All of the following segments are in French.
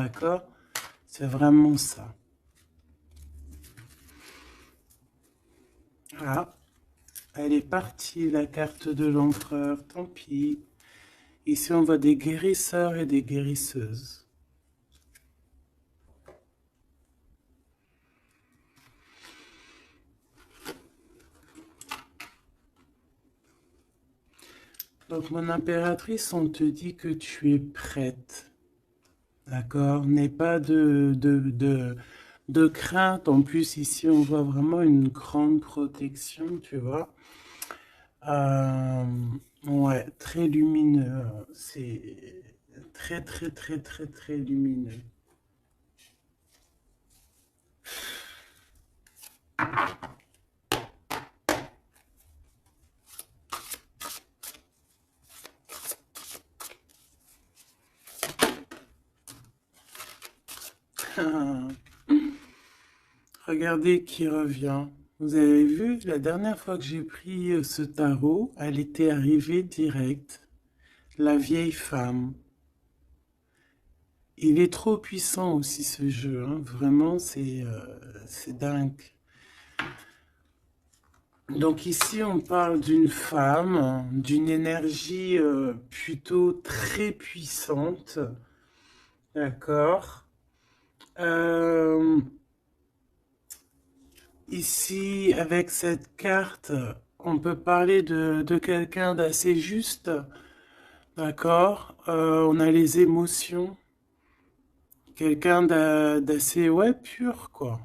D'accord? C'est vraiment ça. Ah, elle est partie, la carte de l'empereur. Tant pis. Ici, on voit des guérisseurs et des guérisseuses. Donc, mon impératrice, on te dit que tu es prête. D'accord? N'aie pas de crainte. En plus, ici, on voit vraiment une grande protection, tu vois. Euh, ouais, très lumineux. C'est très, très, très, très, très lumineux. Regardez qui revient. Vous avez vu, la dernière fois que j'ai pris ce tarot, elle était arrivée direct. La vieille femme. Il est trop puissant aussi ce jeu, hein. Vraiment, c'est dingue. Donc ici, on parle d'une femme, d'une énergie plutôt très puissante. D'accord. Euh, Ici, avec cette carte, on peut parler de quelqu'un d'assez juste. D'accord. On a les émotions. Quelqu'un d'assez, ouais, pur, quoi.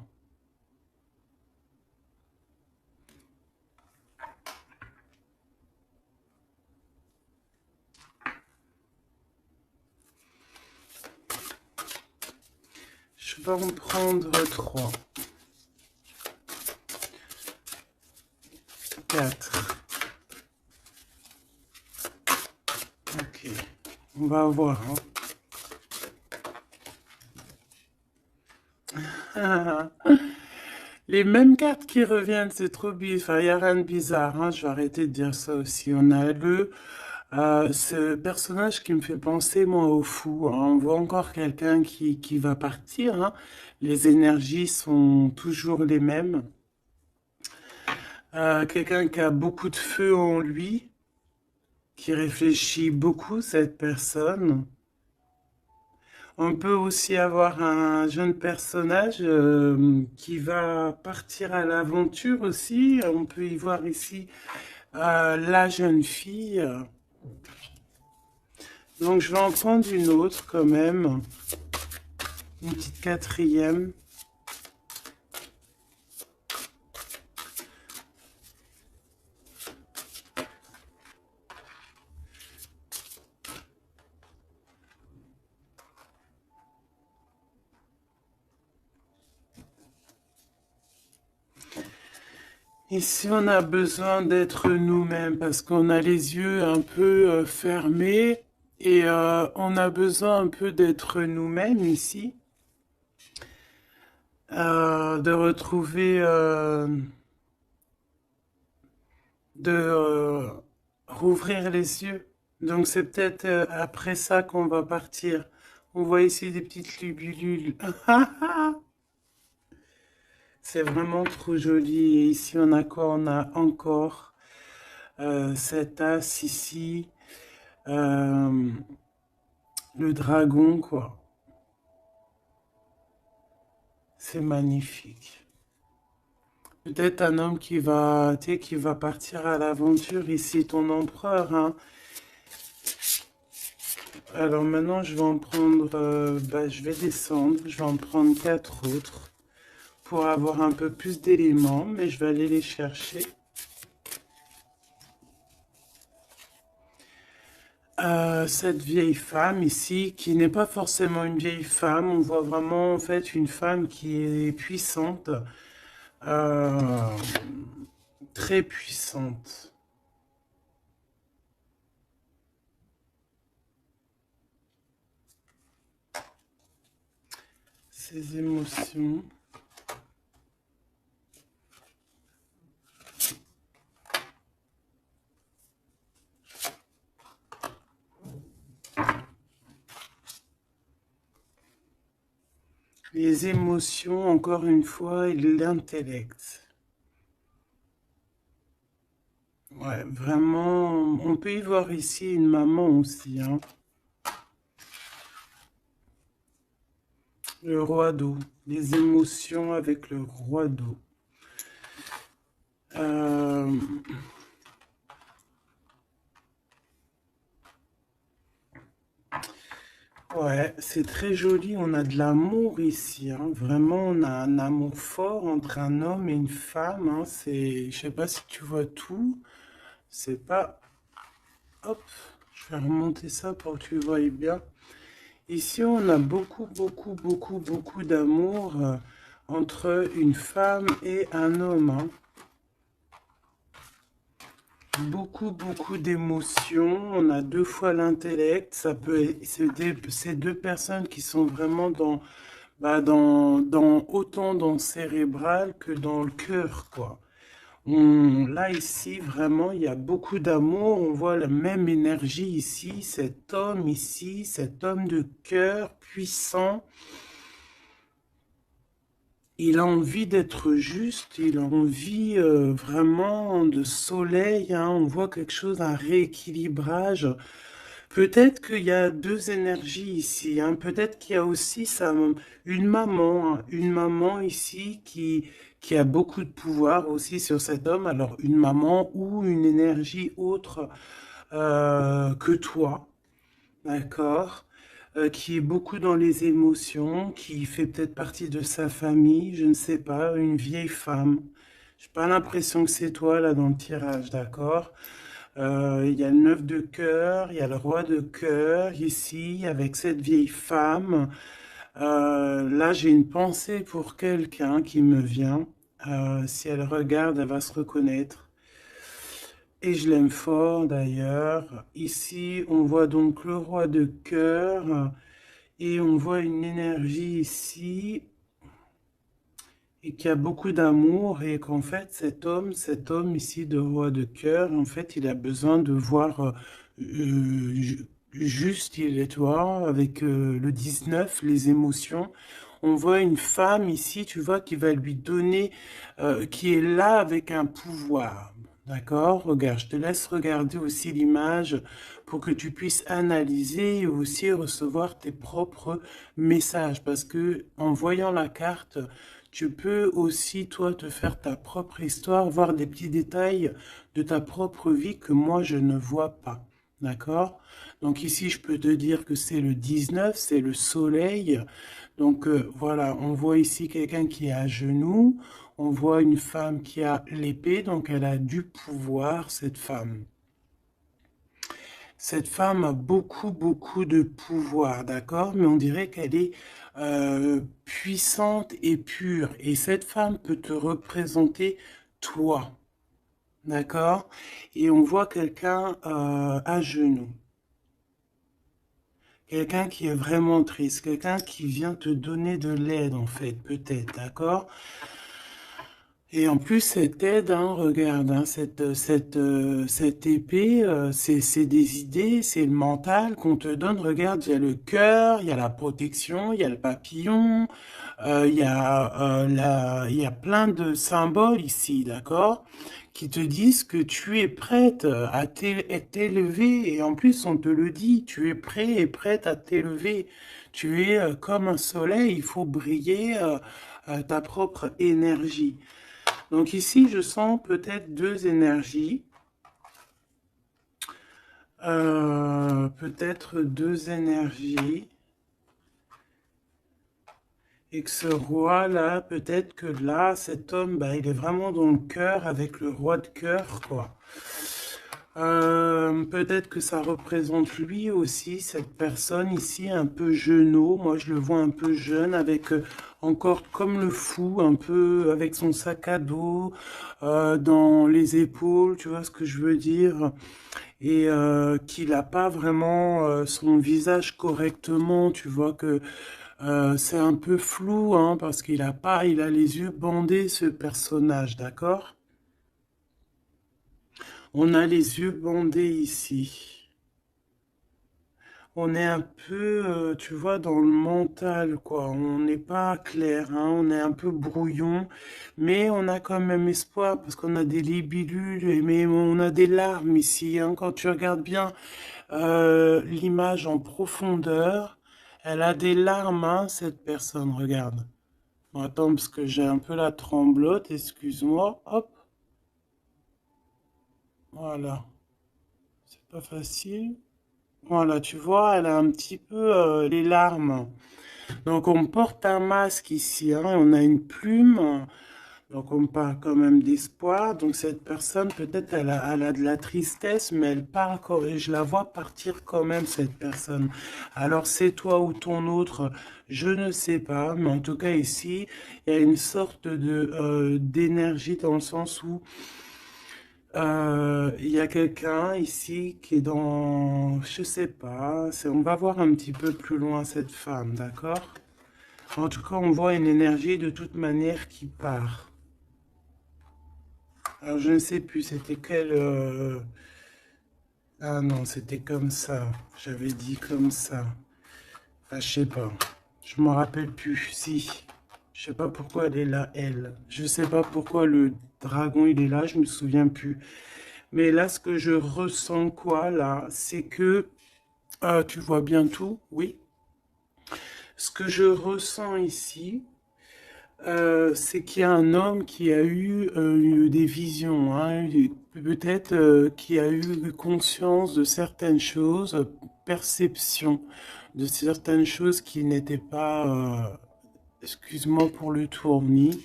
Je vais en prendre 3, 4. Ok. On va voir, hein. Les mêmes cartes qui reviennent, c'est trop bizarre. Enfin, il n'y a rien de bizarre, hein. Je vais arrêter de dire ça aussi. On a ce personnage qui me fait penser, moi, au fou, hein. On voit encore quelqu'un qui va partir, hein. Les énergies sont toujours les mêmes. Quelqu'un qui a beaucoup de feu en lui, qui réfléchit beaucoup, cette personne. On peut aussi avoir un jeune personnage qui va partir à l'aventure aussi. On peut y voir ici la jeune fille. Donc je vais en prendre une autre quand même, une petite quatrième. Ici, on a besoin d'être nous-mêmes parce qu'on a les yeux un peu fermés et on a besoin un peu d'être nous-mêmes ici, de retrouver, de rouvrir les yeux. Donc c'est peut-être après ça qu'on va partir. On voit ici des petites lubilules. C'est vraiment trop joli. Et ici, on a quoi? On a encore cet as ici. Euh, le dragon, quoi. C'est magnifique. Peut-être un homme qui va, tu sais, qui va partir à l'aventure ici, ton empereur, hein. Alors maintenant, je vais en prendre, bah, je vais descendre, je vais en prendre 4 autres pour avoir un peu plus d'éléments, mais je vais aller les chercher. Cette vieille femme ici, qui n'est pas forcément une vieille femme, on voit vraiment en fait une femme qui est puissante, euh, très puissante. Ses émotions. Les émotions, encore une fois, et l'intellect. Ouais, vraiment, on peut y voir ici une maman aussi, hein. Le roi d'eau. Les émotions avec le roi d'eau. Euh, ouais, c'est très joli. On a de l'amour ici, hein. Vraiment, on a un amour fort entre un homme et une femme, hein. C'est, je sais pas si tu vois tout. C'est pas... Hop, je vais remonter ça pour que tu vois bien. Ici, on a beaucoup d'amour entre une femme et un homme, hein. Beaucoup d'émotions. On a deux fois l'intellect. Ça peut, c'est deux personnes qui sont vraiment dans, bah, autant dans le cérébral que dans le cœur, quoi. Là, ici, vraiment, il y a beaucoup d'amour. On voit la même énergie ici. Cet homme de cœur puissant. Il a envie d'être juste, il a envie vraiment de soleil, hein. On voit quelque chose, un rééquilibrage. Peut-être qu'il y a deux énergies ici, hein. Peut-être qu'il y a aussi une maman, hein. Une maman ici qui a beaucoup de pouvoir aussi sur cet homme. Alors une maman ou une énergie autre que toi. D'accord. Qui est beaucoup dans les émotions, qui fait peut-être partie de sa famille, je ne sais pas, une vieille femme. J'ai pas l'impression que c'est toi là dans le tirage, d'accord? Il y a le neuf de cœur, il y a le roi de cœur ici avec cette vieille femme. Là, j'ai une pensée pour quelqu'un qui me vient. Si elle regarde, elle va se reconnaître. Et je l'aime fort d'ailleurs. Ici, on voit donc le roi de cœur et on voit une énergie ici et qui a beaucoup d'amour et qu'en fait cet homme ici de roi de cœur, en fait, il a besoin de voir juste, il est toi, avec le 19, les émotions. On voit une femme ici, tu vois, qui va lui donner, qui est là avec un pouvoir. D'accord? Regarde, je te laisse regarder aussi l'image pour que tu puisses analyser et aussi recevoir tes propres messages. Parce que en voyant la carte, tu peux aussi, toi, te faire ta propre histoire, voir des petits détails de ta propre vie que moi, je ne vois pas. D'accord? Donc ici, je peux te dire que c'est le 19, c'est le soleil. Donc voilà, on voit ici quelqu'un qui est à genoux. On voit une femme qui a l'épée, donc elle a du pouvoir, cette femme. Cette femme a beaucoup de pouvoir, d'accord? Mais on dirait qu'elle est puissante et pure. Et cette femme peut te représenter toi, d'accord? Et on voit quelqu'un à genoux. Quelqu'un qui est vraiment triste, quelqu'un qui vient te donner de l'aide en fait, peut-être, d'accord? Et en plus, cette aide, hein, regarde, hein, cette épée, c'est des idées, c'est le mental qu'on te donne. Regarde, il y a le cœur, il y a la protection, il y a le papillon, il y a plein de symboles ici, d'accord, qui te disent que tu es prête à t'élever. Et en plus, on te le dit, tu es prêt et prête à t'élever. Tu es comme un soleil, il faut briller ta propre énergie. Donc ici, je sens peut-être deux énergies. Peut-être deux énergies. Et que ce roi-là, peut-être que là, cet homme, bah, il est vraiment dans le cœur avec le roi de cœur, quoi. Peut-être que ça représente lui aussi, cette personne ici, un peu jeuneau. Moi, je le vois un peu jeune, avec encore comme le fou, un peu avec son sac à dos dans les épaules, tu vois ce que je veux dire? Et qu'il n'a pas vraiment son visage correctement, tu vois que c'est un peu flou, hein, parce il a les yeux bandés, ce personnage, d'accord? On a les yeux bandés ici. on est un peu, tu vois, dans le mental, quoi. On n'est pas clair, hein, on est un peu brouillon, mais on a quand même espoir parce qu'on a des libellules, mais on a des larmes ici, hein. Quand tu regardes bien l'image en profondeur, elle a des larmes, hein, cette personne, regarde. Bon, attends, parce que j'ai un peu la tremblote, excuse-moi. Hop, voilà. C'est pas facile. Voilà, tu vois, elle a un petit peu les larmes. Donc on porte un masque ici, hein, on a une plume, donc on parle quand même d'espoir. Donc cette personne, peut-être elle a de la tristesse, mais elle parle et je la vois partir quand même, cette personne. Alors c'est toi ou ton autre, je ne sais pas, mais en tout cas ici, il y a une sorte de d'énergie dans le sens où il y a quelqu'un ici qui est dans, je sais pas, on va voir un petit peu plus loin cette femme, d'accord? En tout cas, on voit une énergie de toute manière qui part. Alors, je ne sais plus, c'était quel... Ah non, c'était comme ça. J'avais dit comme ça. Ah, je sais pas. Je m'en rappelle plus. Si. Je sais pas pourquoi elle est là, elle. Je sais pas pourquoi le dragon, il est là, je me souviens plus. Mais là, ce que je ressens, quoi, là, c'est que... Ah, tu vois bien tout? Oui. Ce que je ressens ici, c'est qu'il y a un homme qui a eu des visions, hein, peut-être qui a eu conscience de certaines choses, perception de certaines choses qui n'étaient pas, excuse-moi pour le tournis,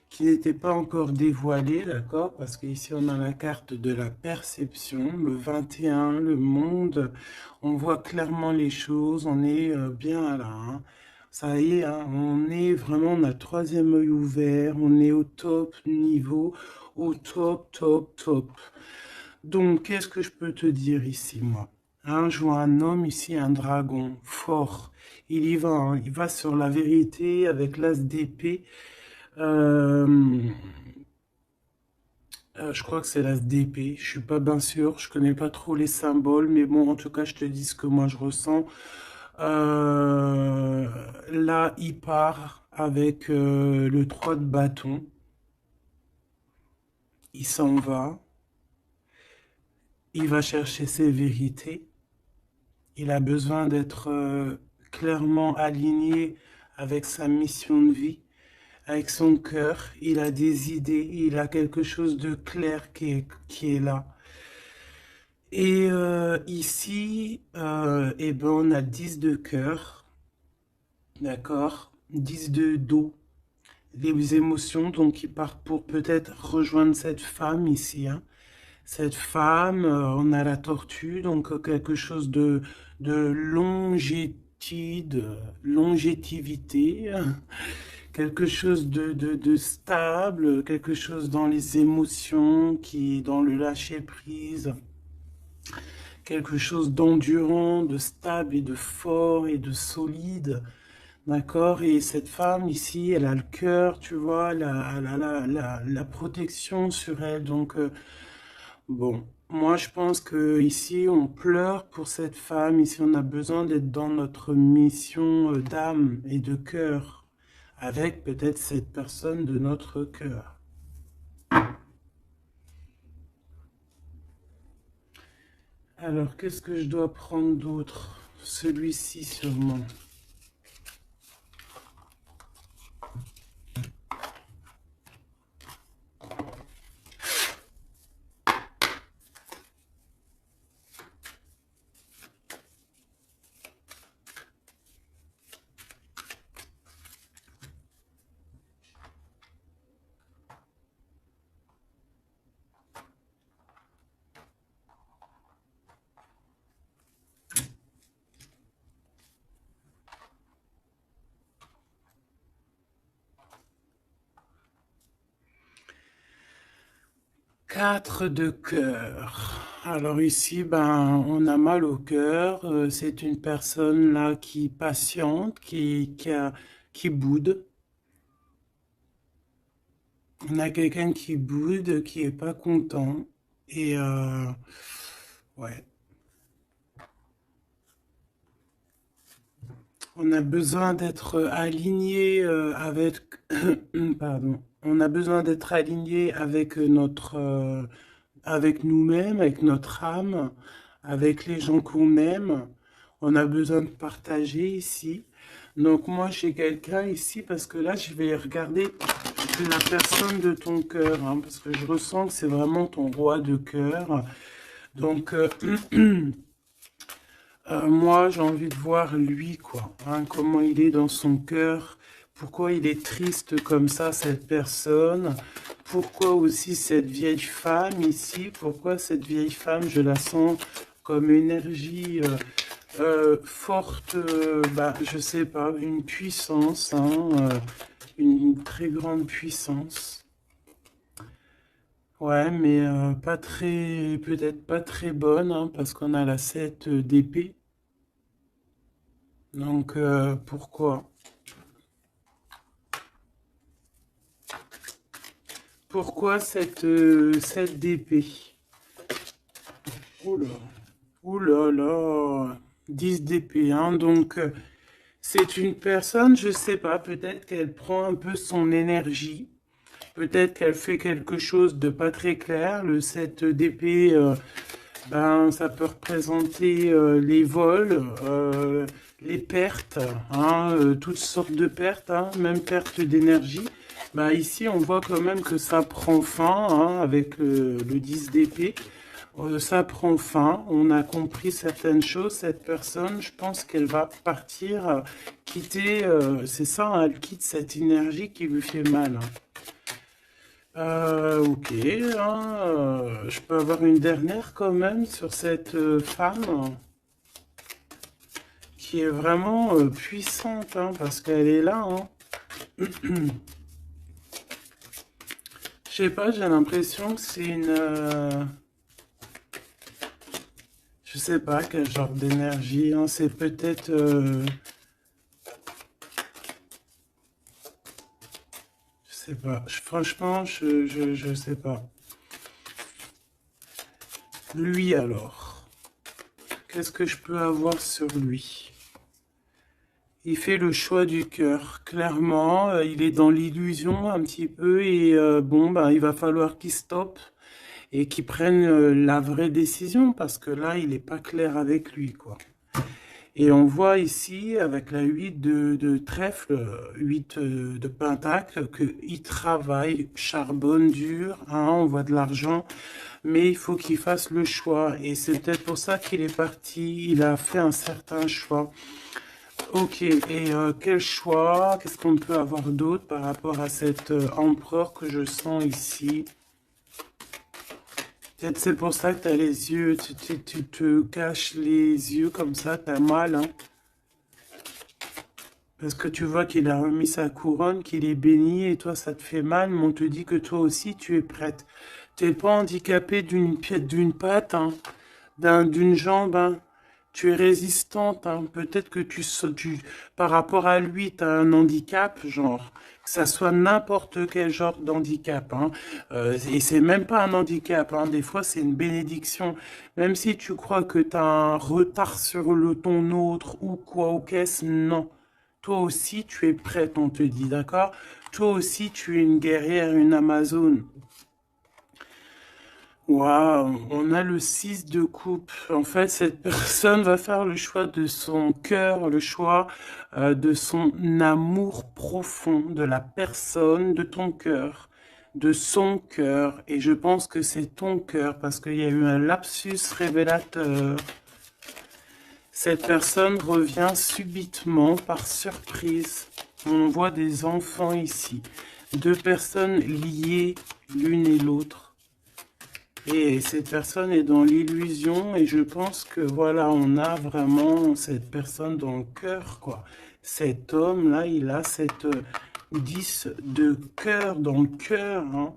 qui n'étaient pas encore dévoilées, d'accord? Parce qu'ici on a la carte de la perception, le 21, le monde, on voit clairement les choses, on est bien là, hein. Ça y est, hein, on est vraiment, on a le troisième œil ouvert, on est au top niveau, au top, top, top. Donc, qu'est-ce que je peux te dire ici, moi? Hein, je vois un homme ici, un dragon, fort. Il y va, hein, il va sur la vérité avec l'as d'épée. Euh, je crois que c'est l'as d'épée. Je suis pas bien sûr, je connais pas trop les symboles, mais bon, en tout cas, je te dis ce que moi je ressens. Euh, Là, il part avec le 3 de bâton. Il s'en va. Il va chercher ses vérités. Il a besoin d'être clairement aligné avec sa mission de vie, avec son cœur. Il a des idées. Il a quelque chose de clair qui est là. Et ici, eh ben, on a 10 de cœur, d'accord? 10 de dos, les émotions, donc il part pour peut-être rejoindre cette femme ici, hein. Cette femme, on a la tortue, donc quelque chose de longévité, quelque chose de stable, quelque chose dans les émotions, dans le lâcher-prise, quelque chose d'endurant, de stable et de fort et de solide. D'accord? Et cette femme ici, elle a le cœur, tu vois, la protection sur elle. Donc, bon, moi je pense que ici, on pleure pour cette femme. Ici, on a besoin d'être dans notre mission d'âme et de cœur, avec peut-être cette personne de notre cœur. Alors, qu'est-ce que je dois prendre d'autre? Celui-ci sûrement. Quatre de cœur. Alors ici, ben, on a mal au cœur. C'est une personne là qui patiente, qui boude. On a quelqu'un qui boude, qui est pas content. Et ouais. On a besoin d'être aligné avec, pardon, on a besoin d'être aligné avec avec nous-mêmes, avec notre âme, avec les gens qu'on aime. On a besoin de partager ici. Donc moi, j'ai quelqu'un ici parce que là, je vais regarder la personne de ton cœur, hein, parce que je ressens que c'est vraiment ton roi de cœur. Donc, moi, j'ai envie de voir lui, quoi, hein, comment il est dans son cœur, pourquoi il est triste comme ça, cette personne, pourquoi aussi cette vieille femme ici, pourquoi cette vieille femme, je la sens comme énergie forte, bah, je sais pas, une puissance, hein, une très grande puissance. Ouais, mais pas très, peut-être pas très bonne, hein, parce qu'on a la 7 d'épée. Donc, pourquoi? Pourquoi cette d'épée? Oula, oula là, 10 d'épée, hein, donc c'est une personne, je sais pas, peut-être qu'elle prend un peu son énergie, peut-être qu'elle fait quelque chose de pas très clair, le 7 d'épée, ben, ça peut représenter les vols, les pertes, hein, toutes sortes de pertes, hein, même perte d'énergie. Ben, ici, on voit quand même que ça prend fin, hein, avec le 10 d'épée. Ça prend fin, on a compris certaines choses. Cette personne, je pense qu'elle va partir, quitter, c'est ça, hein, elle quitte cette énergie qui lui fait mal, hein. Ok, hein, je peux avoir une dernière quand même sur cette femme qui est vraiment puissante, hein, parce qu'elle est là, hein. Je sais pas, j'ai l'impression que c'est une... je sais pas quel genre d'énergie, hein, c'est peut-être... je sais pas, franchement, je sais pas. Lui alors, qu'est-ce que je peux avoir sur lui? Il fait le choix du cœur, clairement, il est dans l'illusion un petit peu et bon, ben, il va falloir qu'il stoppe et qu'il prenne la vraie décision parce que là, il n'est pas clair avec lui, quoi. Et on voit ici, avec la 8 de trèfle, 8 de pentacle, qu'il travaille, charbonne dur, hein, on voit de l'argent, mais il faut qu'il fasse le choix. Et c'est peut-être pour ça qu'il est parti, il a fait un certain choix. Ok, et quel choix? Qu'est-ce qu'on peut avoir d'autre par rapport à cet empereur que je sens ici? Peut-être c'est pour ça que tu as les yeux, tu te caches les yeux comme ça, t'as mal, hein? Parce que tu vois qu'il a remis sa couronne, qu'il est béni, et toi ça te fait mal, mais on te dit que toi aussi tu es prête. Tu n'es pas handicapé d'une patte, hein, d'une jambe, hein. Tu es résistante, hein. Peut-être que par rapport à lui, tu as un handicap, genre, que ça soit n'importe quel genre d'handicap, hein. Et c'est même pas un handicap, hein. Des fois, c'est une bénédiction. Même si tu crois que tu as un retard sur ton autre ou quoi, ou qu'est-ce, non. Toi aussi, tu es prête, on te dit, d'accord? Toi aussi, tu es une guerrière, une Amazone. Waouh, on a le 6 de coupe. En fait, cette personne va faire le choix de son cœur, le choix de son amour profond, de la personne, de ton cœur, de son cœur. Et je pense que c'est ton cœur parce qu'il y a eu un lapsus révélateur. Cette personne revient subitement par surprise. On voit des enfants ici. Deux personnes liées l'une et l'autre. Et cette personne est dans l'illusion et je pense que voilà, on a vraiment cette personne dans le cœur, quoi. Cet homme-là, il a cette 10 de cœur dans le cœur, hein.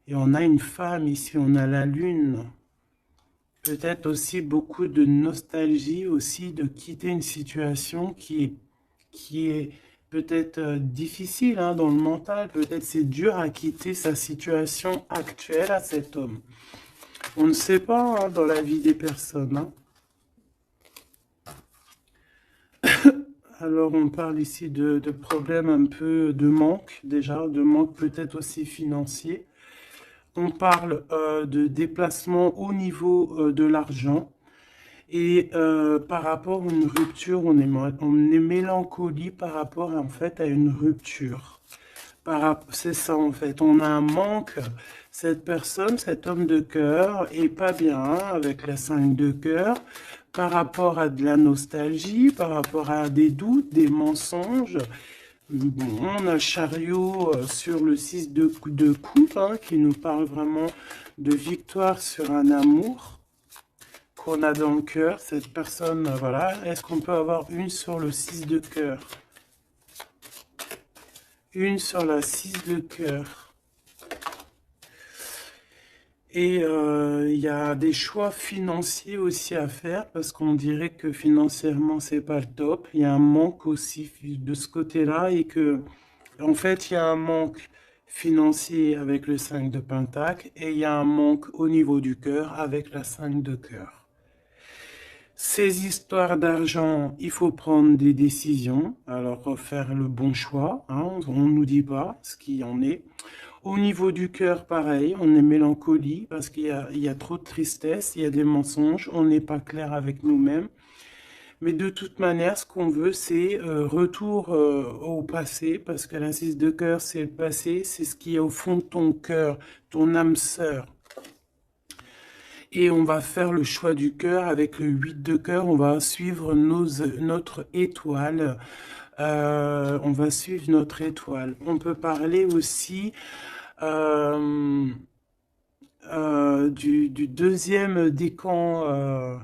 Et on a une femme ici, on a la lune. Peut-être aussi beaucoup de nostalgie aussi de quitter une situation qui est peut-être difficile, hein, dans le mental. Peut-être c'est dur à quitter sa situation actuelle à cet homme. On ne sait pas, hein, dans la vie des personnes, hein. Alors, on parle ici de problèmes un peu de manque, déjà, de manque peut-être aussi financier. On parle de déplacement au niveau de l'argent. Et par rapport à une rupture, on est mélancolie par rapport en fait à une rupture. C'est ça en fait, on a un manque. Cette personne, cet homme de cœur est pas bien avec la 5 de cœur par rapport à de la nostalgie, par rapport à des doutes, des mensonges. Bon, on a le chariot sur le 6 de coupe qui nous parle vraiment de victoire sur un amour qu'on a dans le cœur. Cette personne, voilà. Est-ce qu'on peut avoir une sur le 6 de cœur? Une sur la 6 de cœur. Et il y a des choix financiers aussi à faire parce qu'on dirait que financièrement c'est pas le top. Il y a un manque aussi de ce côté-là et que en fait il y a un manque financier avec le 5 de Pentacle et il y a un manque au niveau du cœur avec la 5 de cœur. Ces histoires d'argent, il faut prendre des décisions, alors faire le bon choix, on ne nous dit pas ce qu'il en est. Au niveau du cœur, pareil, on est mélancolie parce il y a trop de tristesse, il y a des mensonges, on n'est pas clair avec nous-mêmes. Mais de toute manière, ce qu'on veut, c'est retour au passé, parce que la 6 de cœur, c'est le passé, c'est ce qui est au fond de ton cœur, ton âme sœur. Et on va faire le choix du cœur avec le 8 de cœur, on va suivre notre étoile. On va suivre notre étoile. On peut parler aussi du deuxième décan,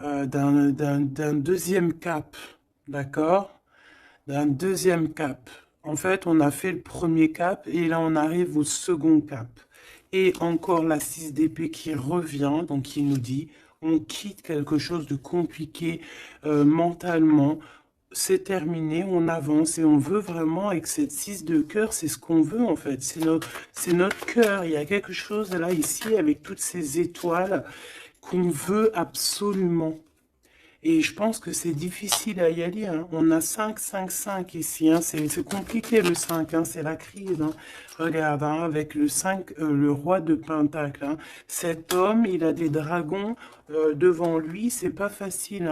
d'un deuxième cap, d'accord? D'un deuxième cap. En fait, on a fait le premier cap et là, on arrive au second cap. Et encore la 6 d'épée qui revient, donc qui nous dit, on quitte quelque chose de compliqué mentalement, c'est terminé, on avance et on veut vraiment, avec cette 6 de cœur, c'est ce qu'on veut en fait, c'est notre cœur, il y a quelque chose là, ici, avec toutes ces étoiles qu'on veut absolument. Et je pense que c'est difficile à y aller. On a 5, 5, 5 ici. C'est compliqué le 5. C'est la crise. Regarde, avec le 5, le roi de Pentacle. Cet homme, il a des dragons devant lui. C'est pas facile.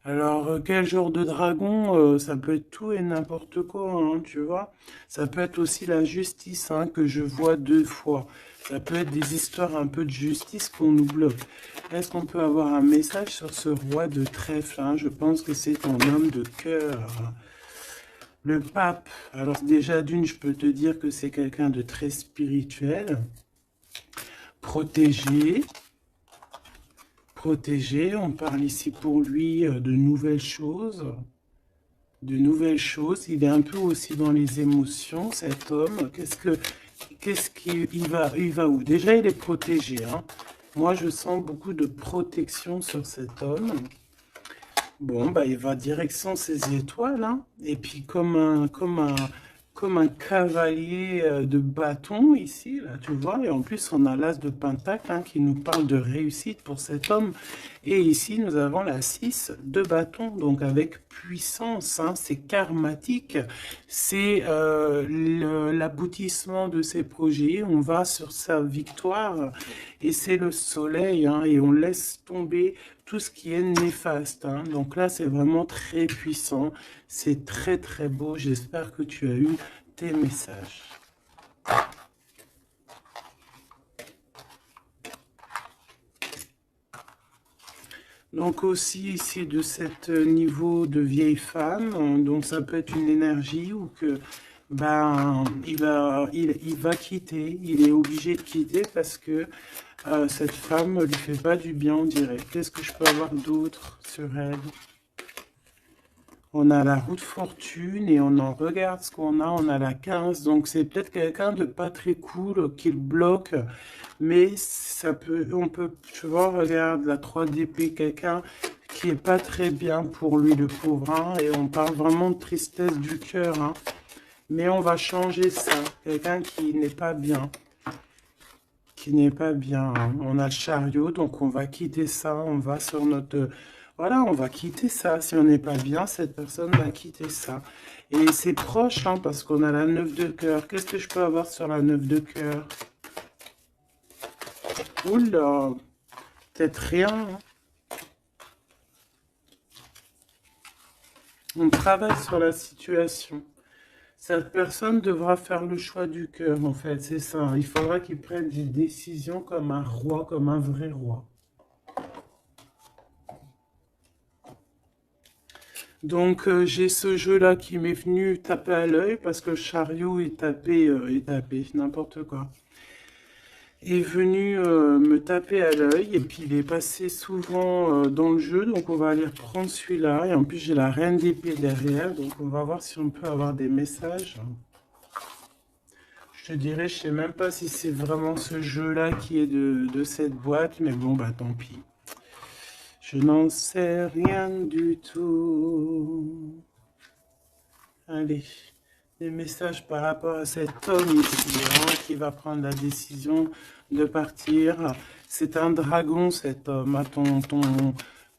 Alors, quel genre de dragon? Ça peut être tout et n'importe quoi, tu vois. Ça peut être aussi la justice que je vois 2 fois. Ça peut être des histoires un peu de justice qu'on nous bloque. Est-ce qu'on peut avoir un message sur ce roi de trèfle? Je pense que c'est ton homme de cœur. Le pape. Alors déjà d'une, je peux te dire que c'est quelqu'un de très spirituel. Protégé. Protégé. On parle ici pour lui de nouvelles choses. De nouvelles choses. Il est un peu aussi dans les émotions, cet homme. Il va où? Déjà, il est protégé. Moi, je sens beaucoup de protection sur cet homme. Bon, bah, il va direction ses étoiles. Et puis, comme un cavalier de bâton ici, là, tu vois. Et en plus, on a l'as de Pentacle qui nous parle de réussite pour cet homme. Et ici, nous avons la 6 de bâton, donc avec puissance. C'est karmatique. C'est l'aboutissement de ses projets. On va sur sa victoire. Et c'est le soleil. Et on laisse tomber tout ce qui est néfaste. Donc là, c'est vraiment très puissant. C'est très, très beau. J'espère que tu as eu tes messages. Donc aussi ici de cet niveau de vieille femme, donc ça peut être une énergie ou que il va quitter, il est obligé de quitter parce que cette femme ne lui fait pas du bien, on dirait. Qu'est-ce que je peux avoir d'autre sur elle? On a la roue de fortune et on en regarde ce qu'on a. On a la 15, donc c'est peut-être quelqu'un de pas très cool qui le bloque. Mais ça peut, tu vois, regarde la 3 d'épée, quelqu'un qui est pas très bien pour lui, le pauvre. Et on parle vraiment de tristesse du cœur. Mais on va changer ça. Quelqu'un qui n'est pas bien. Qui n'est pas bien. On a le chariot, donc on va quitter ça. On va sur notre... Voilà, on va quitter ça. Si on n'est pas bien, cette personne va quitter ça. Et c'est proche, hein, parce qu'on a la 9 de cœur. Qu'est-ce que je peux avoir sur la 9 de cœur? Oula, peut-être rien, hein. On travaille sur la situation. Cette personne devra faire le choix du cœur, en fait, c'est ça. Il faudra qu'il prenne des décisions comme un roi, comme un vrai roi. Donc, j'ai ce jeu-là qui m'est venu taper à l'œil parce que le chariot est tapé, n'importe quoi. Est venu me taper à l'œil et puis il est passé souvent dans le jeu, donc on va aller reprendre celui-là. Et en plus, j'ai la reine d'épée derrière, donc on va voir si on peut avoir des messages. Je te dirais, je sais même pas si c'est vraiment ce jeu-là qui est de cette boîte, mais bon, bah tant pis. Je n'en sais rien du tout. Allez, des messages par rapport à cet homme ici, hein, qui va prendre la décision de partir. C'est un dragon, cet homme. Ah,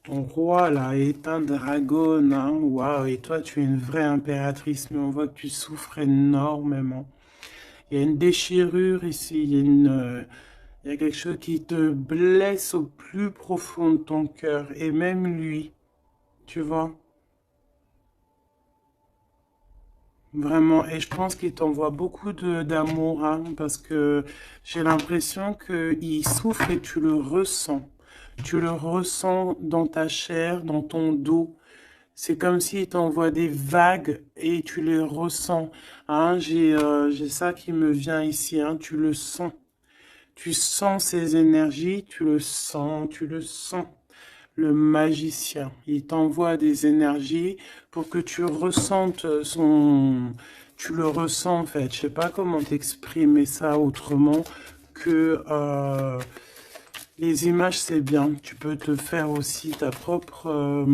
ton roi, là, est un dragon. Hein. Waouh, et toi, tu es une vraie impératrice, mais on voit que tu souffres énormément. Il y a une déchirure ici, il y a quelque chose qui te blesse au plus profond de ton cœur, et même lui, tu vois. Vraiment, et je pense qu'il t'envoie beaucoup d'amour, hein, parce que j'ai l'impression qu'il souffre et tu le ressens. Tu le ressens dans ta chair, dans ton dos. C'est comme s'il t'envoie des vagues et tu les ressens. Hein, j'ai ça qui me vient ici, hein, tu le sens. Tu sens ces énergies, tu le sens, tu le sens. Le magicien, il t'envoie des énergies pour que tu ressentes son... Tu le ressens en fait. Je sais pas comment t'exprimer ça autrement que les images, c'est bien. Tu peux te faire aussi ta propre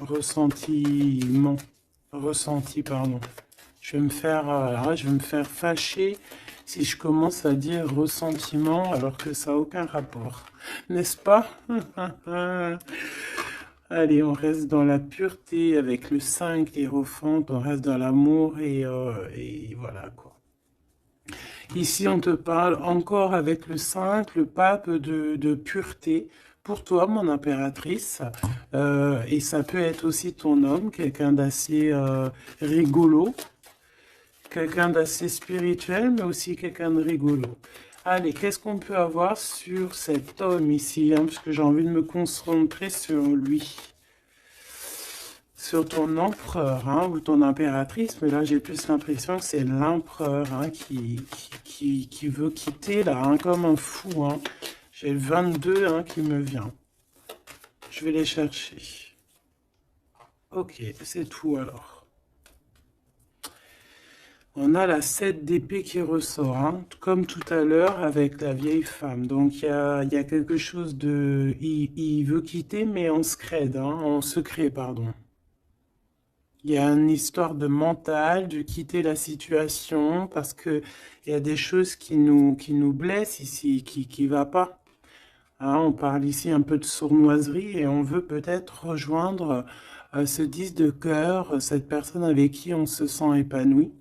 ressenti, pardon. Je vais me faire fâcher si je commence à dire ressentiment alors que ça n'a aucun rapport. N'est-ce pas? Allez, on reste dans la pureté avec le 5, l'Hiérophante, on reste dans l'amour et voilà quoi. Ici, on te parle encore avec le 5, le pape de pureté. Pour toi, mon impératrice, et ça peut être aussi ton homme, quelqu'un d'assez rigolo, quelqu'un d'assez spirituel, mais aussi quelqu'un de rigolo. Allez, qu'est-ce qu'on peut avoir sur cet homme ici, hein, parce que j'ai envie de me concentrer sur lui. Sur ton empereur, hein, ou ton impératrice, mais là j'ai plus l'impression que c'est l'empereur, hein, qui veut quitter là, hein, comme un fou. Hein. J'ai le 22 hein, qui me vient. Je vais les chercher. Ok, c'est tout alors. On a la 7 d'épée qui ressort, hein, comme tout à l'heure avec la vieille femme. Donc il y a quelque chose de... Il veut quitter, mais en secret, hein, en secret, pardon. Il y a une histoire de mental, de quitter la situation, parce que il y a des choses qui nous blessent ici, qui va pas. Hein, on parle ici un peu de sournoiserie et on veut peut-être rejoindre ce 10 de cœur, cette personne avec qui on se sent épanoui.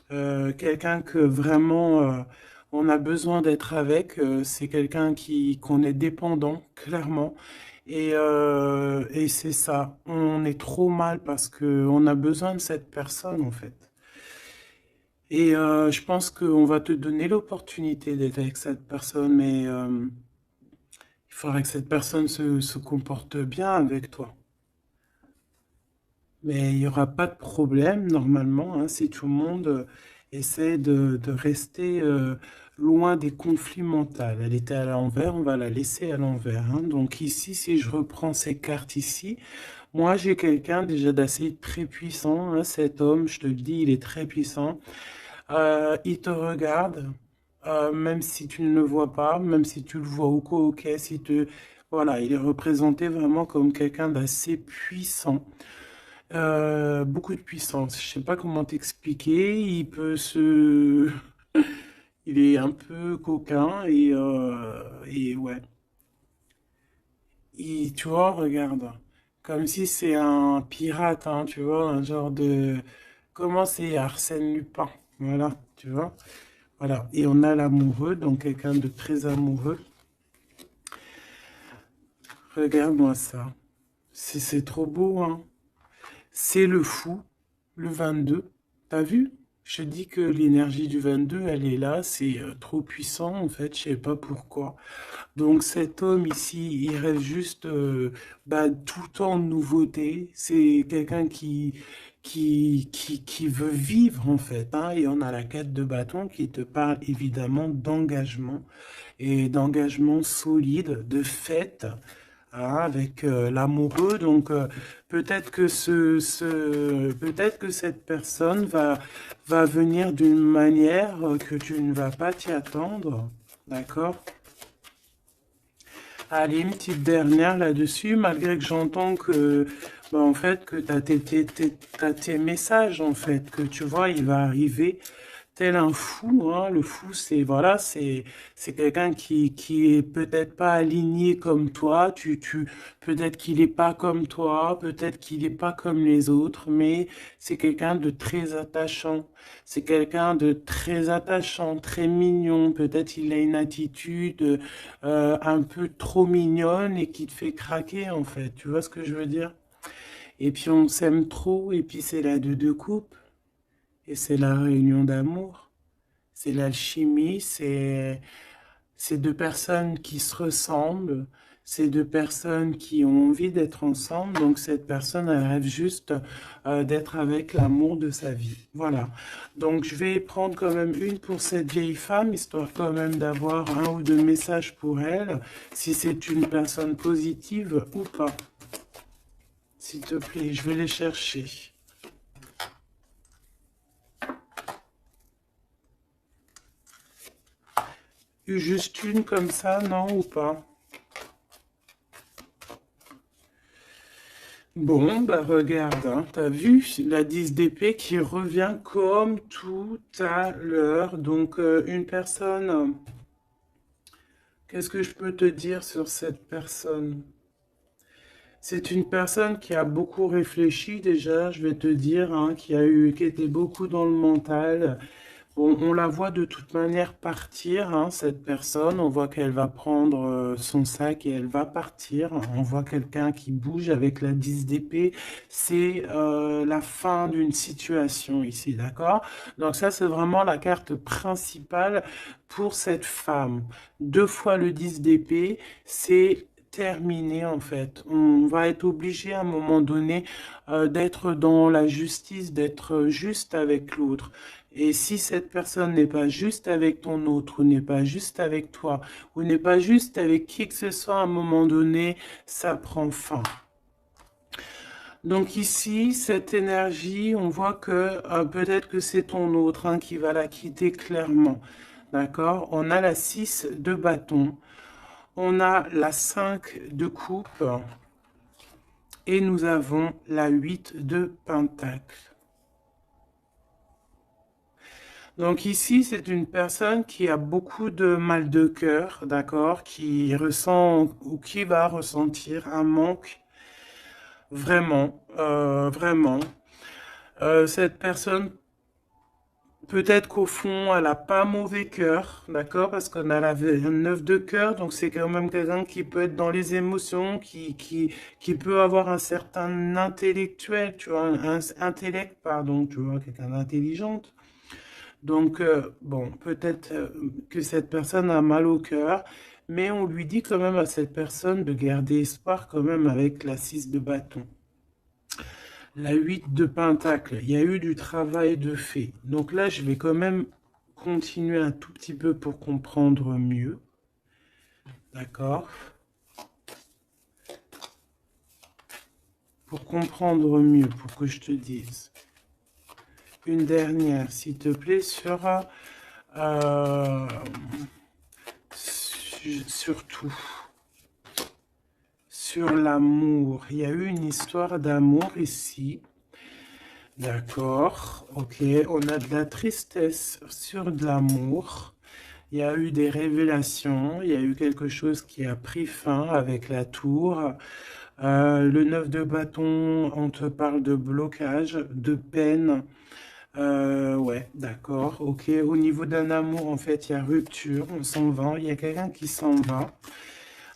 Quelqu'un que vraiment on a besoin d'être avec, c'est quelqu'un qu'on est dépendant, clairement. Et c'est ça, on est trop mal parce qu'on a besoin de cette personne en fait. Et je pense qu'on va te donner l'opportunité d'être avec cette personne, mais il faudrait que cette personne se comporte bien avec toi. Mais il n'y aura pas de problème normalement, hein, si tout le monde essaie de rester loin des conflits mentaux. Elle était à l'envers, on va la laisser à l'envers. Hein. Donc ici, si je reprends ces cartes ici, moi j'ai quelqu'un déjà d'assez très puissant. Hein, cet homme, je te le dis, il est très puissant. Il te regarde, même si tu ne le vois pas, même si tu le vois au ok, si te... Voilà, il est représenté vraiment comme quelqu'un d'assez puissant. Beaucoup de puissance. Je sais pas comment t'expliquer. Il peut se... Il est un peu coquin et ouais. Tu vois, regarde. Comme si c'est un pirate, hein, tu vois, un genre de... Comment c'est Arsène Lupin? Voilà, tu vois. Voilà, et on a l'amoureux, donc quelqu'un de très amoureux. Regarde-moi ça. C'est trop beau, hein. C'est le fou, le 22. T'as vu? Je te dis que l'énergie du 22, elle est là. C'est trop puissant, en fait. Je sais pas pourquoi. Donc cet homme ici, il rêve juste bah, tout le temps de nouveauté. C'est quelqu'un qui veut vivre, en fait, hein. Et on a la 4 de bâton qui te parle évidemment d'engagement et d'engagement solide, de fête, hein, avec l'amoureux. Donc peut-être que peut-être que cette personne va venir d'une manière que tu ne vas pas t'y attendre. D'accord? Allez, une petite dernière là-dessus, malgré que j'entends que, bah, en fait, que t'as tes messages, en fait, que tu vois, il va arriver tel un fou, hein. Le fou, c'est, voilà, c'est quelqu'un qui est peut-être pas aligné comme toi, peut-être qu'il est pas comme toi, peut-être qu'il est pas comme les autres, mais c'est quelqu'un de très attachant. C'est quelqu'un de très attachant, très mignon. Peut-être il a une attitude un peu trop mignonne et qui te fait craquer en fait. Tu vois ce que je veux dire? Et puis on s'aime trop et puis c'est la deux de coupe et c'est la réunion d'amour. C'est l'alchimie, c'est deux personnes qui se ressemblent, c'est deux personnes qui ont envie d'être ensemble. Donc cette personne, elle rêve juste d'être avec l'amour de sa vie. Voilà. Donc je vais prendre quand même une pour cette vieille femme, histoire quand même d'avoir un ou deux messages pour elle, si c'est une personne positive ou pas. S'il te plaît, je vais les chercher. Juste une comme ça, non ou pas? Bon, bah regarde, hein, t'as vu la 10 d'épée qui revient comme tout à l'heure. Donc une personne, qu'est-ce que je peux te dire sur cette personne? C'est une personne qui a beaucoup réfléchi déjà, je vais te dire, hein, qui était beaucoup dans le mental. Bon, on la voit de toute manière partir, hein, cette personne. On voit qu'elle va prendre son sac et elle va partir. On voit quelqu'un qui bouge avec la 10 d'épée. C'est la fin d'une situation ici, d'accord? Donc ça, c'est vraiment la carte principale pour cette femme. Deux fois le 10 d'épée, c'est terminé en fait. On va être obligé à un moment donné d'être dans la justice, d'être juste avec l'autre. Et si cette personne n'est pas juste avec ton autre, ou n'est pas juste avec toi, ou n'est pas juste avec qui que ce soit, à un moment donné, ça prend fin. Donc ici, cette énergie, on voit que peut-être que c'est ton autre hein, qui va la quitter clairement. D'accord? On a la 6 de bâton, on a la 5 de coupe, et nous avons la 8 de pentacle. Donc ici, c'est une personne qui a beaucoup de mal de cœur, d'accord, qui ressent ou qui va ressentir un manque vraiment, vraiment. Cette personne, peut-être qu'au fond, elle n'a pas mauvais cœur, d'accord, parce qu'on a la 9 de cœur, donc c'est quand même quelqu'un qui peut être dans les émotions, qui peut avoir un certain intellectuel, tu vois, un intellect, pardon, tu vois, quelqu'un d'intelligente. Donc, bon, peut-être que cette personne a mal au cœur, mais on lui dit quand même à cette personne de garder espoir quand même avec la 6 de bâton. La 8 de pentacle, il y a eu du travail de fait. Donc là, je vais quand même continuer un tout petit peu pour comprendre mieux. D'accord? Pour comprendre mieux, pour que je te dise. Une dernière, s'il te plaît, sur... surtout sur l'amour. Il y a eu une histoire d'amour ici. D'accord, ok. On a de la tristesse sur de l'amour. Il y a eu des révélations. Il y a eu quelque chose qui a pris fin avec la tour. Le 9 de bâton, on te parle de blocage, de peine. Ouais, d'accord, ok. Au niveau d'un amour, en fait, il y a rupture, on s'en va. Il y a quelqu'un qui s'en va.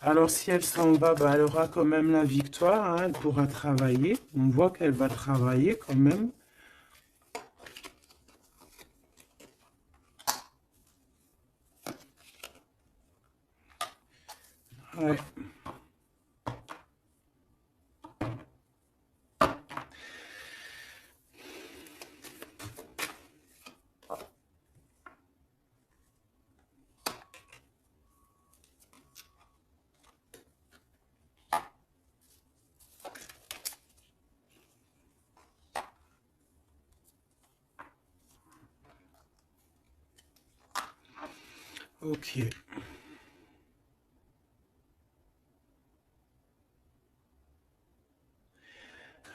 Alors, si elle s'en va, bah, elle aura quand même la victoire, hein, elle pourra travailler. On voit qu'elle va travailler quand même. Ouais, ok.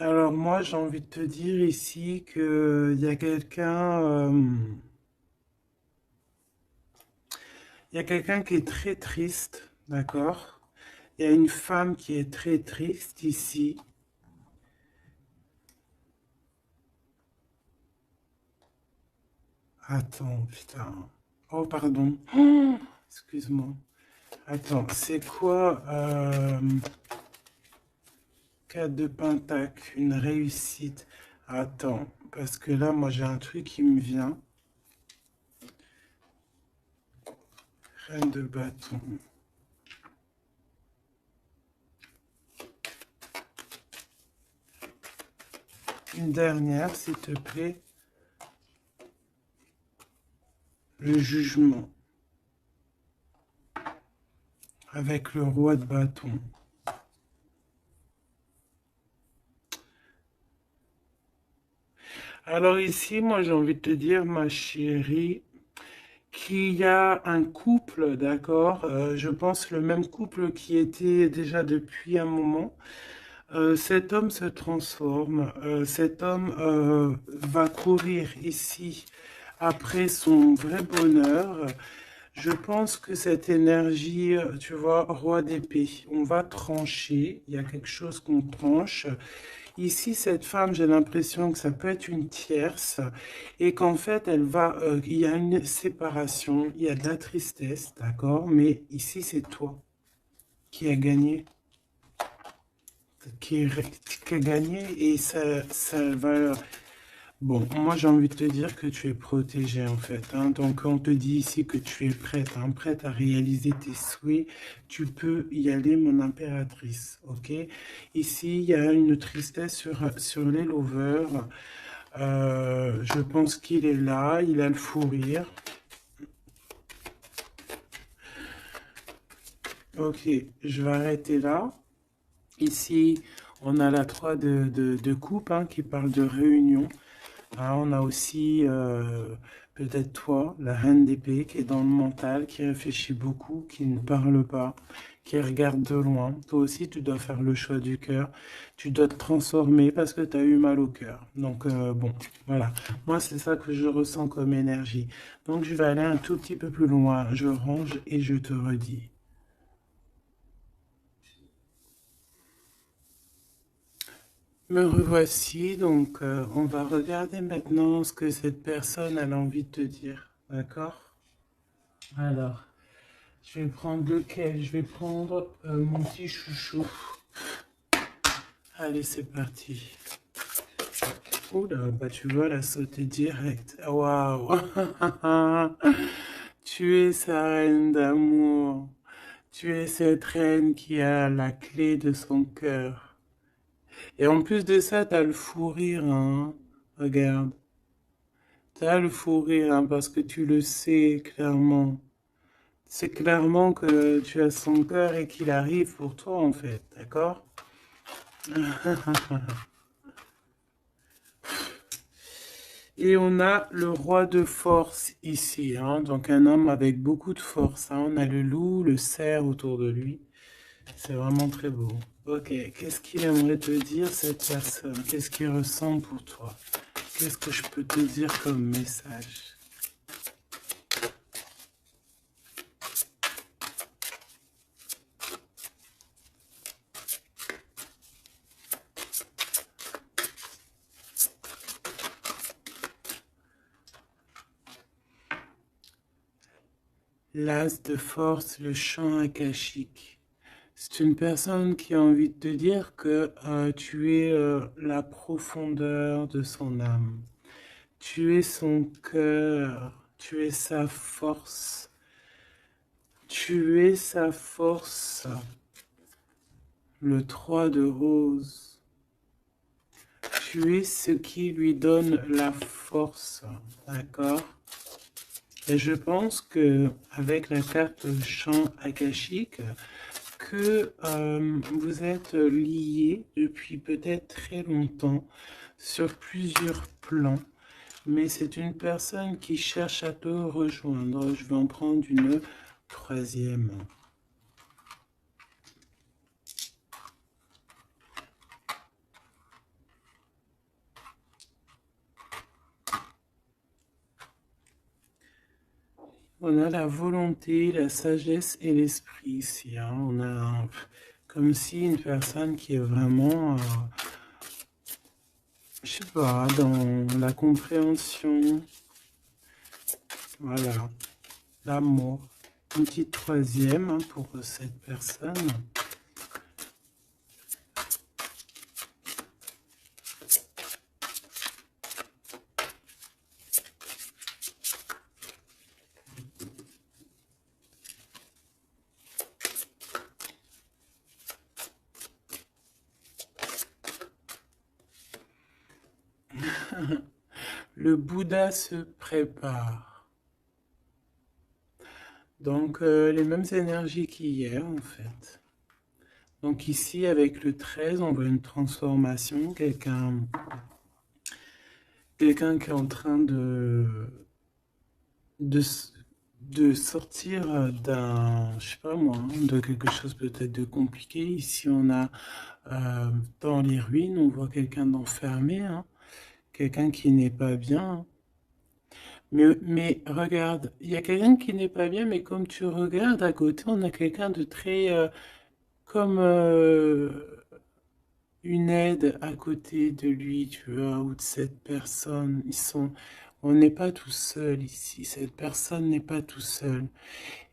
Alors, moi, j'ai envie de te dire ici qu'il y a quelqu'un il y a quelqu'un qui est très triste, d'accord? Il y a une femme qui est très triste ici. Attends, putain. Oh, pardon. Oh, excuse-moi. Attends, c'est quoi 4 de pentacle, une réussite. Attends, parce que là, moi, j'ai un truc qui me vient. Reine de bâton. Une dernière, s'il te plaît. Le jugement. Avec le roi de bâton. Alors ici, moi, j'ai envie de te dire, ma chérie, qu'il y a un couple, d'accord, je pense le même couple qui était déjà depuis un moment. Cet homme se transforme, cet homme va courir ici après son vrai bonheur. Je pense que cette énergie, tu vois, roi d'épée, on va trancher, il y a quelque chose qu'on tranche. Ici, cette femme, j'ai l'impression que ça peut être une tierce et qu'en fait, il y a une séparation, il y a de la tristesse, d'accord? Mais ici, c'est toi qui as gagné, qui, qui a gagné et ça va. Bon, moi, j'ai envie de te dire que tu es protégée en fait, hein. Donc, on te dit ici que tu es prête, hein, prête à réaliser tes souhaits. Tu peux y aller, mon impératrice, ok? Ici, il y a une tristesse sur les lovers. Je pense qu'il est là, il a le fou rire. Ok, je vais arrêter là. Ici, on a la 3 de coupe hein, qui parle de réunion. Hein, on a aussi peut-être toi, la reine d'épée, qui est dans le mental, qui réfléchit beaucoup, qui ne parle pas, qui regarde de loin. Toi aussi, tu dois faire le choix du cœur. Tu dois te transformer parce que tu as eu mal au cœur. Donc, bon, voilà. Moi, c'est ça que je ressens comme énergie. Donc, je vais aller un tout petit peu plus loin. Je range et je te redis. Me revoici, donc on va regarder maintenant ce que cette personne a envie de te dire. D'accord? Alors, je vais prendre lequel? Je vais prendre mon petit chouchou. Allez, c'est parti. Oula, bah tu vois, la sauter direct. Waouh! Tu es sa reine d'amour. Tu es cette reine qui a la clé de son cœur. Et en plus de ça, t'as le fou rire, hein. Regarde. T'as le fou rire, hein, parce que tu le sais clairement. C'est clairement que tu as son cœur et qu'il arrive pour toi, en fait. D'accord? Et on a le roi de force ici, hein, donc un homme avec beaucoup de force, hein. On a le loup, le cerf autour de lui. C'est vraiment très beau. Ok, qu'est-ce qu'il aimerait te dire cette personne? Qu'est-ce qu'il ressent pour toi? Qu'est-ce que je peux te dire comme message? L'as de force, le champ akashique. C'est une personne qui a envie de te dire que tu es la profondeur de son âme. Tu es son cœur. Tu es sa force. Tu es sa force. Le 3 de rose. Tu es ce qui lui donne la force. D'accord? Et je pense que avec la carte champ akashique, que vous êtes liés depuis peut-être très longtemps sur plusieurs plans, mais c'est une personne qui cherche à te rejoindre. Je vais en prendre une troisième. On a la volonté, la sagesse et l'esprit ici. Hein. On a comme si une personne qui est vraiment, je sais pas, dans la compréhension, voilà, l'amour. Une petite troisième hein, pour cette personne. Le Bouddha se prépare. Donc, les mêmes énergies qu'hier, en fait. Donc ici, avec le 13, on voit une transformation. Quelqu'un qui est en train de, de sortir d'un, je sais pas moi, hein, de quelque chose peut-être de compliqué. Ici, on a dans les ruines, on voit quelqu'un d'enfermé, hein, quelqu'un qui n'est pas bien. Mais regarde, il y a quelqu'un qui n'est pas bien, mais comme tu regardes à côté, on a quelqu'un de très, comme une aide à côté de lui, tu vois, ou de cette personne. On n'est pas tout seul ici. Cette personne n'est pas tout seul.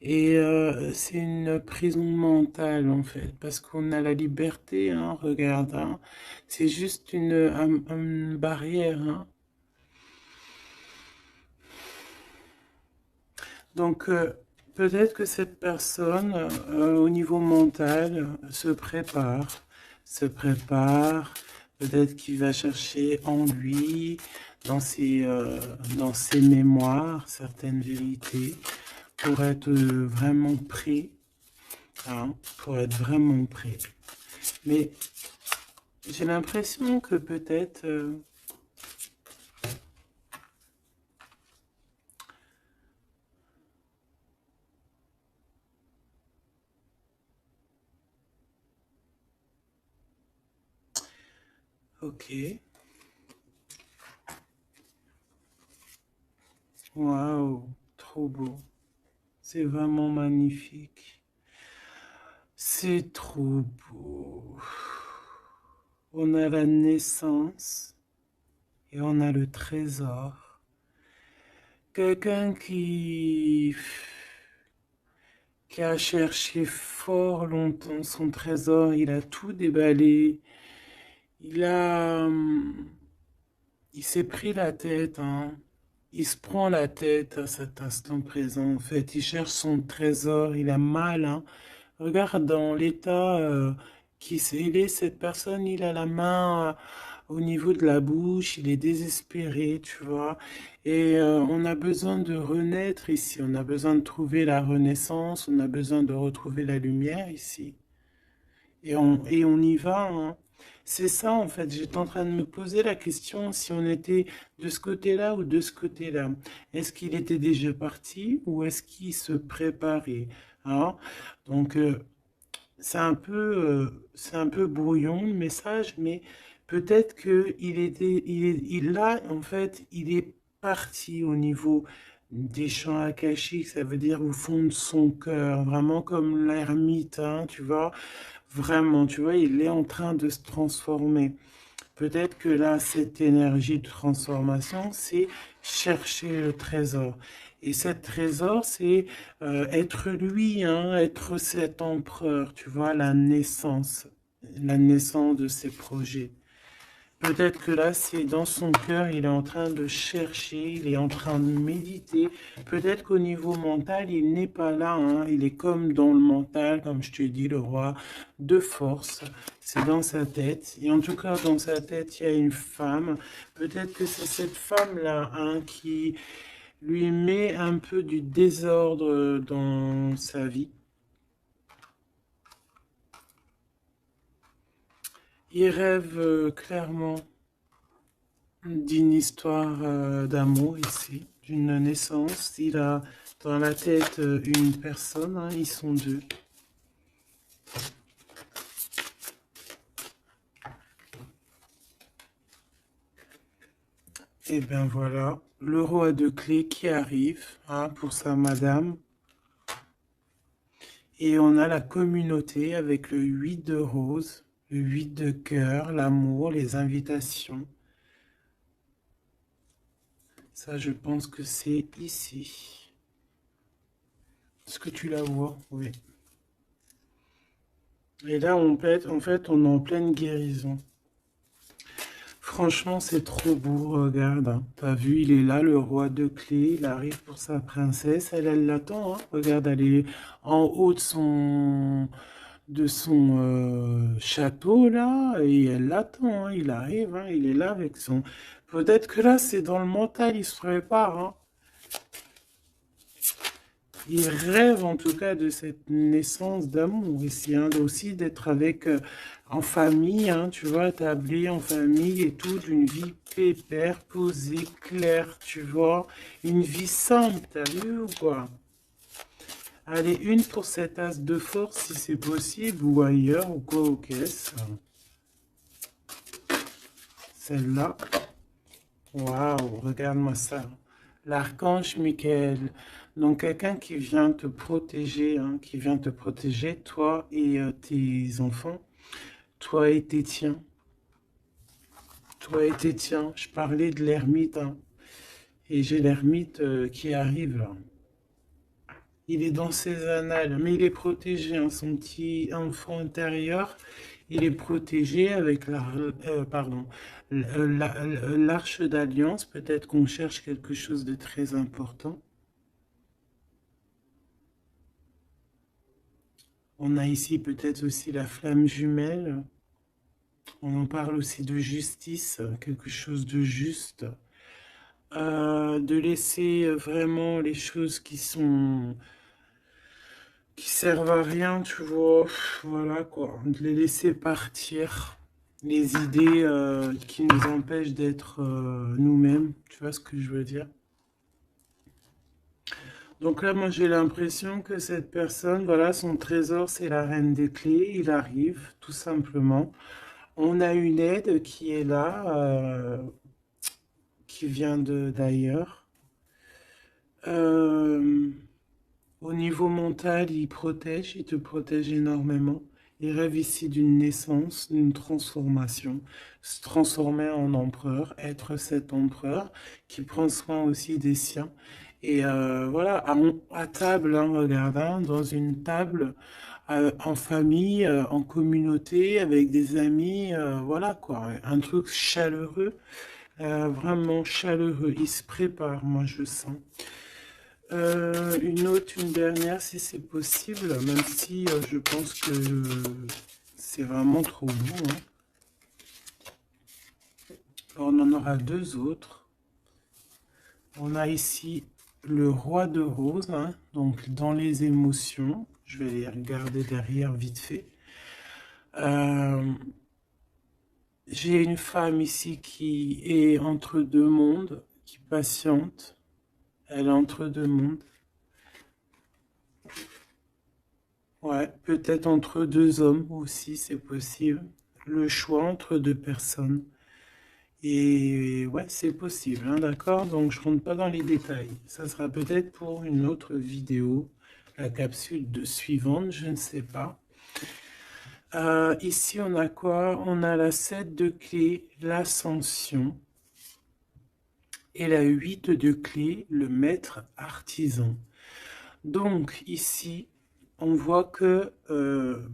Et c'est une prison mentale en fait, parce qu'on a la liberté, hein, regarde, hein. C'est juste une barrière, hein. Donc peut-être que cette personne, au niveau mental, se prépare, peut-être qu'il va chercher en lui, dans ses mémoires, certaines vérités, pour être vraiment prêt, hein, pour être vraiment prêt. Mais j'ai l'impression que peut-être... ok. Waouh, trop beau. C'est vraiment magnifique. C'est trop beau. On a la naissance et on a le trésor. Quelqu'un qui a cherché fort longtemps son trésor, il a tout déballé. Il a, il s'est pris la tête, hein. Il se prend la tête à cet instant présent. En fait, il cherche son trésor. Il a mal, hein. Regarde dans l'état il est, cette personne. Il a la main au niveau de la bouche. Il est désespéré, tu vois. Et on a besoin de renaître ici. On a besoin de trouver la renaissance. On a besoin de retrouver la lumière ici. Et on y va, hein. C'est ça, en fait. J'étais en train de me poser la question si on était de ce côté-là ou de ce côté-là. Est-ce qu'il était déjà parti ou est-ce qu'il se préparait, hein? Donc, c'est un peu brouillon le message, mais peut-être que là, en fait, il est parti au niveau des champs akashiques, ça veut dire au fond de son cœur, vraiment comme l'ermite, hein, tu vois. Vraiment, tu vois, il est en train de se transformer. Peut-être que là, cette énergie de transformation, c'est chercher le trésor. Et cet trésor, c'est être lui, hein, être cet empereur, tu vois, la naissance de ses projets. Peut-être que là, c'est dans son cœur, il est en train de chercher, il est en train de méditer. Peut-être qu'au niveau mental, il n'est pas là, hein. Il est comme dans le mental, comme je te dis, le roi de force. C'est dans sa tête. Et en tout cas, dans sa tête, il y a une femme. Peut-être que c'est cette femme-là, hein, qui lui met un peu du désordre dans sa vie. Il rêve clairement d'une histoire d'amour ici, d'une naissance. Il a dans la tête une personne, hein, ils sont deux. Et bien voilà, le roi de clés qui arrive, hein, pour sa madame. Et on a la communauté avec le 8 de rose, le 8 de cœur, l'amour, les invitations. Ça, je pense que c'est ici. Est-ce que tu la vois? Oui. Et là, en fait, on est en pleine guérison. Franchement, c'est trop beau, regarde, hein. T'as vu, il est là, le roi de clés, il arrive pour sa princesse, elle l'attend, hein. Regarde, elle est en haut de son château, là, et elle l'attend, hein. Il arrive, hein, il est là avec son... Peut-être que là, c'est dans le mental, il se prépare, hein. Il rêve en tout cas de cette naissance d'amour ici, hein, aussi d'être avec, en famille, hein, tu vois, établi en famille et tout, d'une vie pépère, posée, claire, tu vois, une vie simple, t'as vu ou quoi? Allez, une pour cet as de force si c'est possible, ou ailleurs, ou quoi, aux caisses. Celle-là, waouh, regarde-moi ça. L'archange Michael. Donc quelqu'un qui vient te protéger, hein, qui vient te protéger, toi et tes enfants, toi et tes tiens. Toi et tes tiens. Je parlais de l'ermite, hein, et j'ai l'ermite qui arrive là. Il est dans ses annales, mais il est protégé, hein, son petit enfant intérieur. Il est protégé avec pardon, l'arche d'alliance. Peut-être qu'on cherche quelque chose de très important. On a ici peut-être aussi la flamme jumelle. On en parle aussi de justice, quelque chose de juste. De laisser vraiment les choses qui servent à rien, tu vois. Voilà quoi. De les laisser partir. Les idées qui nous empêchent d'être nous-mêmes. Tu vois ce que je veux dire? Donc là, moi, j'ai l'impression que cette personne, voilà, son trésor, c'est la reine des clés. Il arrive, tout simplement. On a une aide qui est là, qui vient d'ailleurs. Euh, Au niveau mental, il te protège énormément. Il rêve ici d'une naissance, d'une transformation, se transformer en empereur, être cet empereur qui prend soin aussi des siens. Et voilà, à table, hein, regarde, hein, dans une table, en famille, en communauté, avec des amis, voilà quoi, un truc chaleureux, vraiment chaleureux. Il se prépare, moi je sens. Une autre, une dernière, si c'est possible, même si je pense que c'est vraiment trop beau, hein. Alors, on en aura deux autres. On a ici le roi de rose, hein, donc dans les émotions. Je vais les regarder derrière vite fait. J'ai une femme ici qui est entre deux mondes, qui patiente. Elle est entre deux mondes. Ouais, peut-être entre deux hommes aussi, c'est possible. Le choix entre deux personnes. Et ouais, c'est possible, hein, d'accord? Donc je rentre pas dans les détails. Ça sera peut-être pour une autre vidéo, la capsule suivante, je ne sais pas. Ici, on a quoi? On a la 7 de clé, l'ascension. Et la 8 de clé, le maître artisan. Donc, ici, on voit que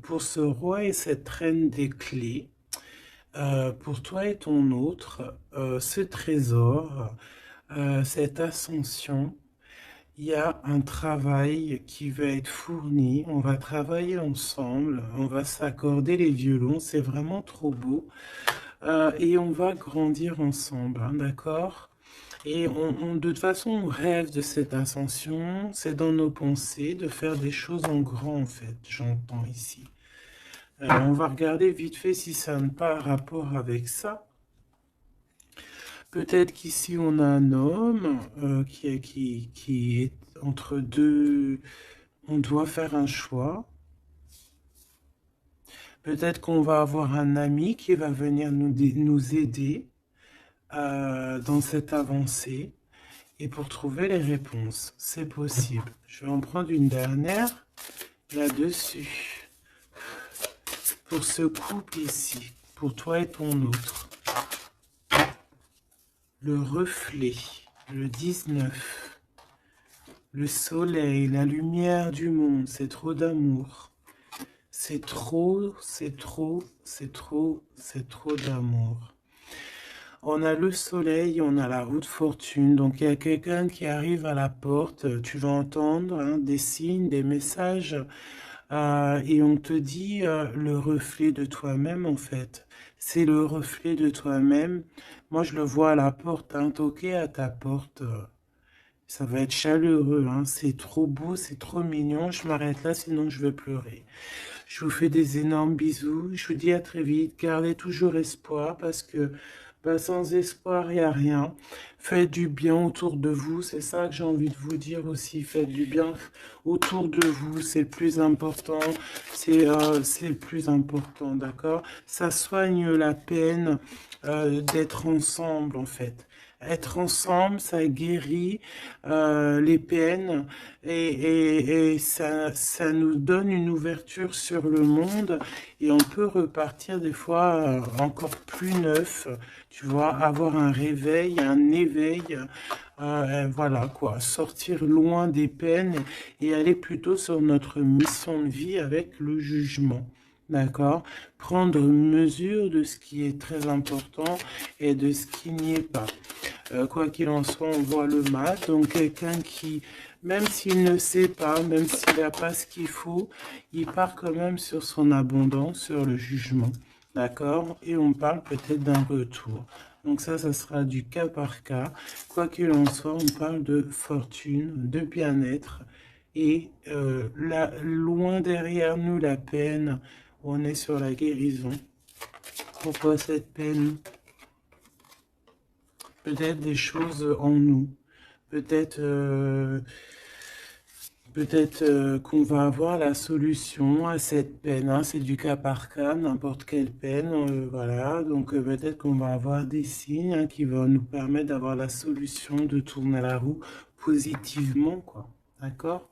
pour ce roi et cette reine des clés, pour toi et ton autre, ce trésor, cette ascension, il y a un travail qui va être fourni, on va travailler ensemble, on va s'accorder les violons, c'est vraiment trop beau, et on va grandir ensemble, hein, d'accord? Et de toute façon, on rêve de cette ascension, c'est dans nos pensées de faire des choses en grand, en fait, j'entends ici. On va regarder vite fait si ça n'a pas rapport avec ça. Peut-être qu'ici, on a un homme qui est entre deux. On doit faire un choix. Peut-être qu'on va avoir un ami qui va venir nous aider dans cette avancée. Et pour trouver les réponses, c'est possible. Je vais en prendre une dernière là-dessus. Pour ce couple ici, pour toi et ton autre. Le reflet, le 19. Le soleil, la lumière du monde, c'est trop d'amour. C'est trop, c'est trop, c'est trop, c'est trop d'amour. On a le soleil, on a la roue de fortune. Donc, il y a quelqu'un qui arrive à la porte. Tu vas entendre hein, des signes, des messages. Et on te dit le reflet de toi-même, en fait. C'est le reflet de toi-même. Moi, je le vois à la porte, hein, toquer à ta porte. Ça va être chaleureux, hein. C'est trop beau, c'est trop mignon. Je m'arrête là, sinon je vais pleurer. Je vous fais des énormes bisous. Je vous dis à très vite. Gardez toujours espoir parce que sans espoir, il n'y a rien. Faites du bien autour de vous. C'est ça que j'ai envie de vous dire aussi. Faites du bien autour de vous. C'est le plus important. C'est le plus important, d'accord? Ça soigne la peine d'être ensemble, en fait. Être ensemble, ça guérit les peines et ça nous donne une ouverture sur le monde et on peut repartir des fois encore plus neuf, tu vois, avoir un réveil, un éveil, voilà quoi, sortir loin des peines et aller plutôt sur notre mission de vie avec le jugement. D'accord? Prendre mesure de ce qui est très important et de ce qui n'y est pas. Quoi qu'il en soit, on voit le mal. Donc quelqu'un qui, même s'il ne sait pas, même s'il n'a pas ce qu'il faut, il part quand même sur son abondance, sur le jugement. D'accord? Et on parle peut-être d'un retour. Donc ça sera du cas par cas. Quoi qu'il en soit, on parle de fortune, de bien-être. Et loin derrière nous, la peine, on est sur la guérison. Pourquoi cette peine? Peut-être des choses en nous. Peut-être qu'on va avoir la solution à cette peine. Hein. C'est du cas par cas, n'importe quelle peine. Voilà. Donc peut-être qu'on va avoir des signes hein, qui vont nous permettre d'avoir la solution de tourner la roue positivement, quoi. D'accord?